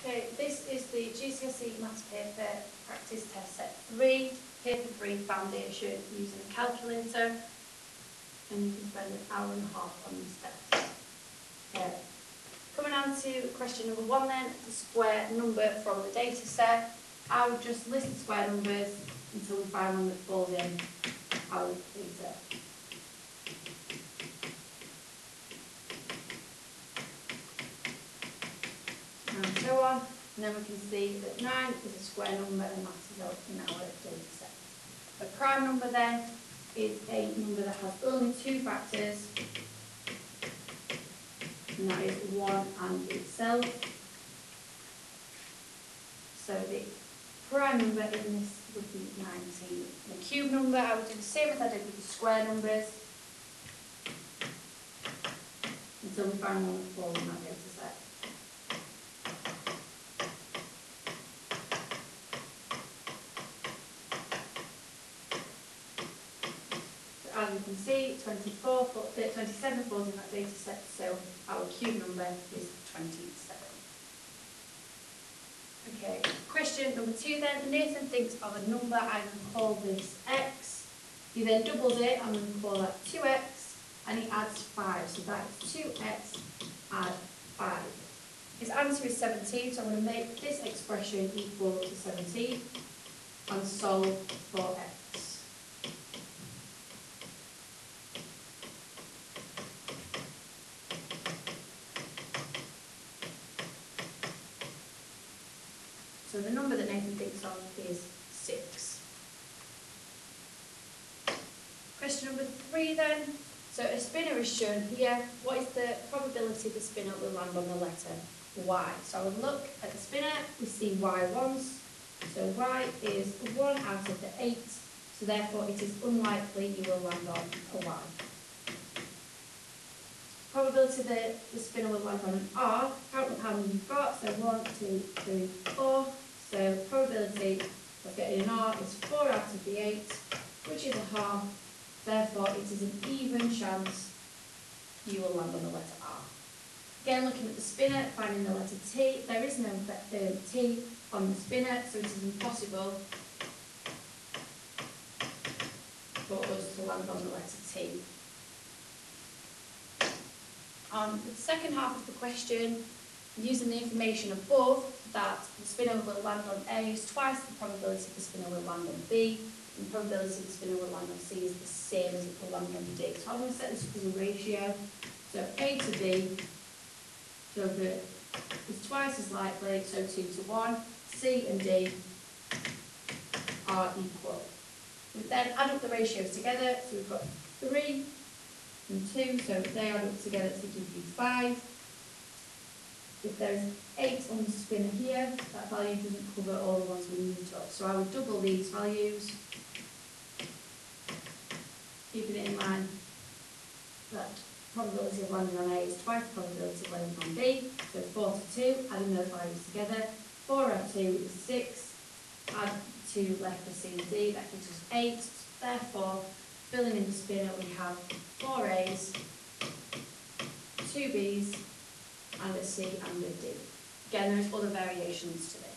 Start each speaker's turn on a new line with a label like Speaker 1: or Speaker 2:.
Speaker 1: Okay, this is the GCSE Maths paper practice test set 3, paper 3 foundation using a calculator, and you can spend an hour and a half on this test. Okay. Coming on to question number 1 then, the square number from the data set. I'll just list the square numbers until we find one that falls in our data. And so on, and then we can see that 9 is a square number and that is out in our data set. A prime number then is a number that has only 2 factors, and that is 1 and itself. So the prime number in this would be 19. The cube number, I would do the same as I did with the square numbers until we find one that falls in that data set. So as you can see, 27 falls in that data set, so our cube number is 27. Okay, question number 2 then. Nathan thinks of a number, I'm going to call this x. He then doubles it, I'm going to call that 2x, and he adds 5. So that is 2x add 5. His answer is 17, so I'm going to make this expression equal to 17 and solve for x. So the number that Nathan thinks of is 6. Question number 3 then. So a spinner is shown here. What is the probability the spinner will land on the letter Y? So I would look at the spinner, we see Y once. So Y is 1 out of the 8. So therefore it is unlikely you will land on a Y. Probability that the spinner will land on an R, count how many you've got. So 1, 2, 3, 4. So probability of getting an R is 4 out of the 8, which is a half. Therefore, it is an even chance you will land on the letter R. Again, looking at the spinner, finding the letter T. There is no T on the spinner, so it is impossible for us to land on the letter T. On the second half of the question, using the information above, that the spinner will land on A is twice the probability the spinner will land on B, and the probability the spinner will land on C is the same as it will land on D. So I'm going to set this up as a ratio. So A to B, so that is twice as likely, so 2 to 1. C and D are equal. We then add up the ratios together, so we've got 3 and 2, so they add up together to give you 5. If there's 8 on the spinner here, that value doesn't cover all the ones we moved up. So I would double these values, keeping it in mind that probability of landing on A is twice the probability of landing on B. So 4 to 2, adding those values together. 4 add 2 is 6. Add 2 left for C and D, that gives us 8. Therefore, filling in the spinner, we have 4 A's, 2 B's, and a C and a D. Again, there's other variations to this.